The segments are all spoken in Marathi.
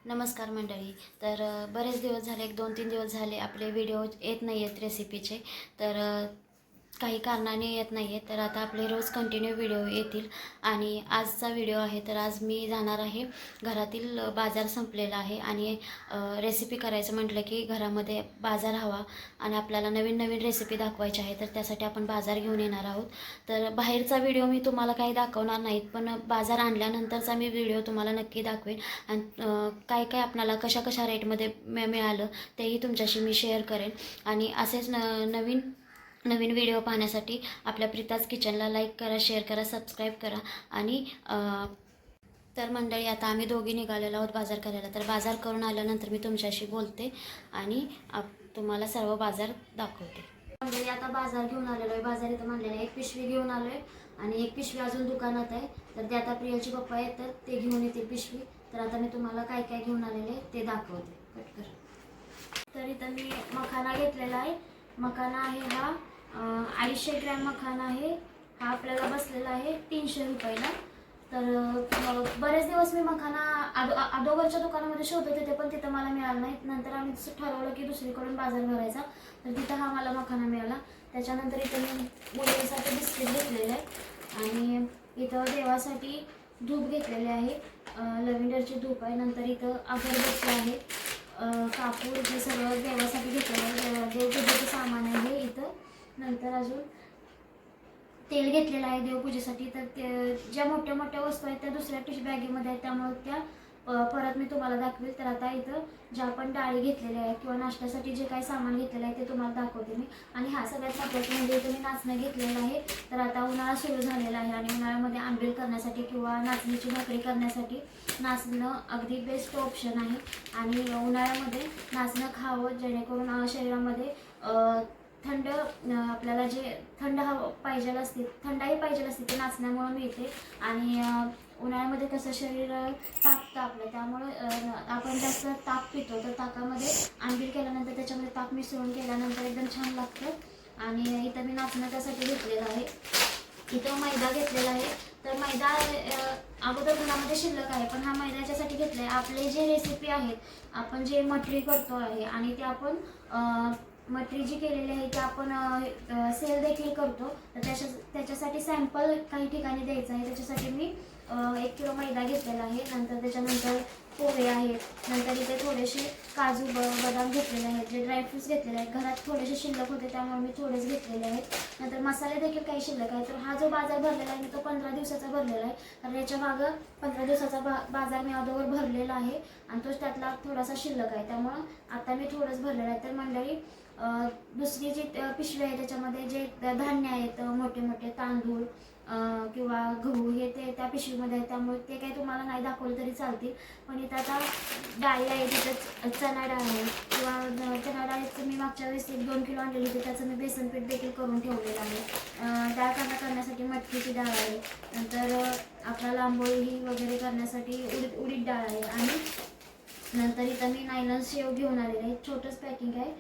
नमस्कार मंडळी. तर बरेच दिवस झाले, एक 2-3 दिवस झाले आपले व्हिडिओ येत नाही आहेत रेसिपीचे. तर काही कारणाने येत नाही आहेत. तर आता आपले रोज कंटिन्यू व्हिडिओ येतील. आणि आजचा व्हिडिओ आहे, तर आज मी जाणार आहे. घरातील बाजार संपलेला आहे आणि रेसिपी करायचं म्हटलं की घरामध्ये बाजार हवा आणि आपल्याला नवीन नवीन रेसिपी दाखवायची आहे. तर त्यासाठी आपण बाजार घेऊन येणार आहोत. तर बाहेरचा व्हिडिओ मी तुम्हाला काही दाखवणार नाहीत, पण बाजार आणल्यानंतरचा मी व्हिडिओ तुम्हाला नक्की दाखवेन. आणि काय काय आपल्याला कशा कशा रेटमध्ये मिळालं तेही तुमच्याशी मी शेअर करेन. आणि असेच नवीन नवीन व्हिडिओ पाहण्यासाठी आपल्या प्रीताज किचनला लाईक करा, शेअर करा, सबस्क्राईब करा. आणि तर मंडळी, आता आम्ही दोघी निघालेलो आहोत बाजार करायला. तर बाजार करून आल्यानंतर मी तुमच्याशी बोलते आणि तुम्हाला सर्व बाजार दाखवते. मंडळी, आता बाजार घेऊन आलेलो आहे. बाजार इथं म्हणलेलं एक पिशवी घेऊन आलो आहे आणि एक पिशवी अजून दुकानात आहे. तर ते आता प्रियाचे पप्पा आहेत, तर ते घेऊन येतील पिशवी. तर आता मी तुम्हाला काय काय घेऊन आलेले ते दाखवते. कट कर. तर इथं मी मखाना घेतलेला आहे. मखाना आहे हा 250 ग्रॅम मखाना आहे. हा आपल्याला बसलेला आहे 300 रुपयाला. तर बरेच दिवस मी मखाना अगोदरच्या दुकानामध्ये शोधत होते, पण तिथं मला मिळाला नाही. नंतर आम्ही ठरवलं की दुसरीकडून बाजार भरायचा, तर तिथं हा मला मखाना मिळाला. त्याच्यानंतर इथं मी मुलींसाठी बिस्किट घेतलेले आहे आणि इथं देवासाठी धूप घेतलेले आहे. लव्हेंडरची धूप आहे. नंतर इथं अगरबत्ती आहे, कापूर, हे सगळं देवासाठी घेतलेलं आहे. देवपूजेचं सामान आहे इथं. नंतर अजून तेल घेतलेलं आहे देवपूजेसाठी. तर ते ज्या मोठ्या मोठ्या वस्तू आहेत त्या दुसऱ्या बॅगेमध्ये आहेत, त्यामुळे त्या परत मी तुम्हाला दाखवेल. तर आता इथं ज्या आपण डाळी घेतलेल्या आहेत किंवा नाश्त्यासाठी जे काही सामान घेतलेलं आहे ते तुम्हाला दाखवते मी. आणि हा सगळ्यात महत्त्वाचं म्हणजे इथं मी नाचणं घेतलेलं आहे. तर आता उन्हाळा सुरू झालेला आहे आणि उन्हाळ्यामध्ये आंबील करण्यासाठी किंवा नाचणीची भाकरी करण्यासाठी नाचणं अगदी बेस्ट ऑप्शन आहे. आणि उन्हाळ्यामध्ये नाचणं खावं, जेणेकरून शरीरामध्ये थंड, आपल्याला जे थंड हवा पाहिजे असते, थंडाई पाहिजे असते, ते नाचण्यामुळे मिळते. आणि उन्हाळ्यामध्ये कसं शरीर तापतं आपलं, त्यामुळं आपण जास्त ताक पितो. तर ताकामध्ये आंबील केल्यानंतर त्याच्यामध्ये ताक मिसळून केल्यानंतर एकदम छान लागतं. आणि इथं मी नाचणं त्यासाठी घेतलेलं आहे. इथं मैदा घेतलेला आहे. तर मैदा अगोदर घरामध्ये शिल्लक आहे, पण हा मैदा याच्यासाठी घेतला आहे, आपले जे रेसिपी आहेत, आपण जे मटरी करतो आहे आणि ते आपण मटरी जी केलेली आहे ते आपण सेल देखील करतो. तर त्याच्यासाठी सॅम्पल काही ठिकाणी द्यायचं आहे. त्याच्यासाठी मी 1 किलो मैदा घेतलेला आहे. नंतर त्याच्यानंतर पोहे आहेत. नंतर इथे थोडेसे काजू बदाम घेतलेले आहेत, जे ड्रायफ्रूट्स घेतलेले आहेत. घरात थोडेसे शिल्लक होते, त्यामुळे मी थोडेच घेतलेले आहेत. नंतर मसाले देखील काही शिल्लक आहेत. तर हा जो बाजार भरलेला आहे तो 15 दिवसाचा भरलेला आहे. तर याच्या मागं 15 दिवसाचा बाजार मी अगोदर भरलेला आहे आणि तोच त्यातला थोडासा शिल्लक आहे, त्यामुळं आता मी थोडंच भरलेलं आहे. तर मंडळी, दुसरी जी पिशवी आहे त्याच्यामध्ये जे धान्य आहेत, मोठे मोठे तांदूळ किंवा गहू, हे ते त्या पिशवीमध्ये आहे, त्यामुळे ते काही तुम्हाला नाही दाखवलं तरी चालतील. पण इथं आता डाळी आहे, तिथं चणा डाळ आहे किंवा चणा डाळीचं मी मागच्या वेळेस 1-2 किलो आणलेली होती. त्याचं मी बेसन पीठ देखील करून ठेवलेलं आहे. डाळ कांदा करण्यासाठी मटकीची डाळ आहे. नंतर आपल्याला आंबोळी वगैरे करण्यासाठी उडीद डाळ आहे. आणि नंतर इथं मी नायलॉन शेव घेऊन आलेले आहे. छोटंच पॅकिंग आहे,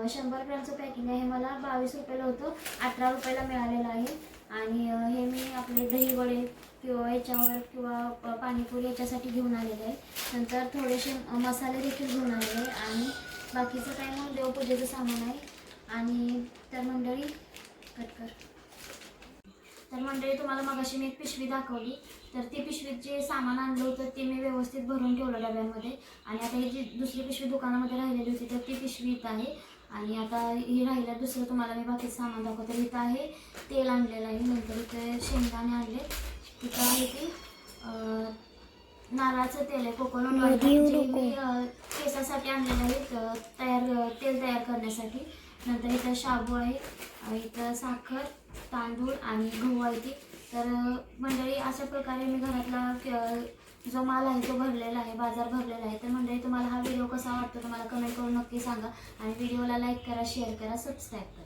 100 ग्रॅमचं पॅकिंग आहे. हे मला 22 रुपयाला होतं, 18 रुपयाला मिळालेलं आहे. आणि हे मी आपले दही वडे किंवा याच्यावर किंवा पाणीपुरी याच्यासाठी घेऊन आलेले आहे. नंतर थोडेसे मसाले देखील घेऊन आलेले आहे. आणि बाकीचं काय मग देवपूजेचं सामान आहे. आणि तर मंडळी, कट कर. तर मंडळी, तुम्हाला मगाशी मी एक पिशवी दाखवली. तर ती पिशवीत जे सामान आणलं होतं ते मी व्यवस्थित भरून ठेवलं डब्यामध्ये. आणि आता ही जी दुसरी पिशवी दुकानामध्ये राहिलेली होती, तर ती पिशवी इथं आहे. आणि आता ही राहिलं दुसरं तुम्हाला मी बाकीचं सामान दाखवते. इथं आहे तेल आणलेलं आहे. नंतर इथे शेंगदाणे आणले. इथं आहे ते नारळाचं तेल आहे, कोकोनट ऑइल, जे मी केसासाठी आणलेलं आहे, तेल तयार करण्यासाठी. नंतर इथं शाबू आहे, इथं साखर, तांदूळ आणि गहू आहे. तर मंडळी, अशा प्रकारे मी घरातला जो माल आहे तो भरलेला आहे, बाजार भरलेला आहे. तर मंडळी, तुम्हाला हा व्हिडिओ कसा वाटतो तुम्हाला कमेंट करून नक्की सांगा. आणि व्हिडिओला लाईक करा, शेअर करा, सबस्क्राईब करा.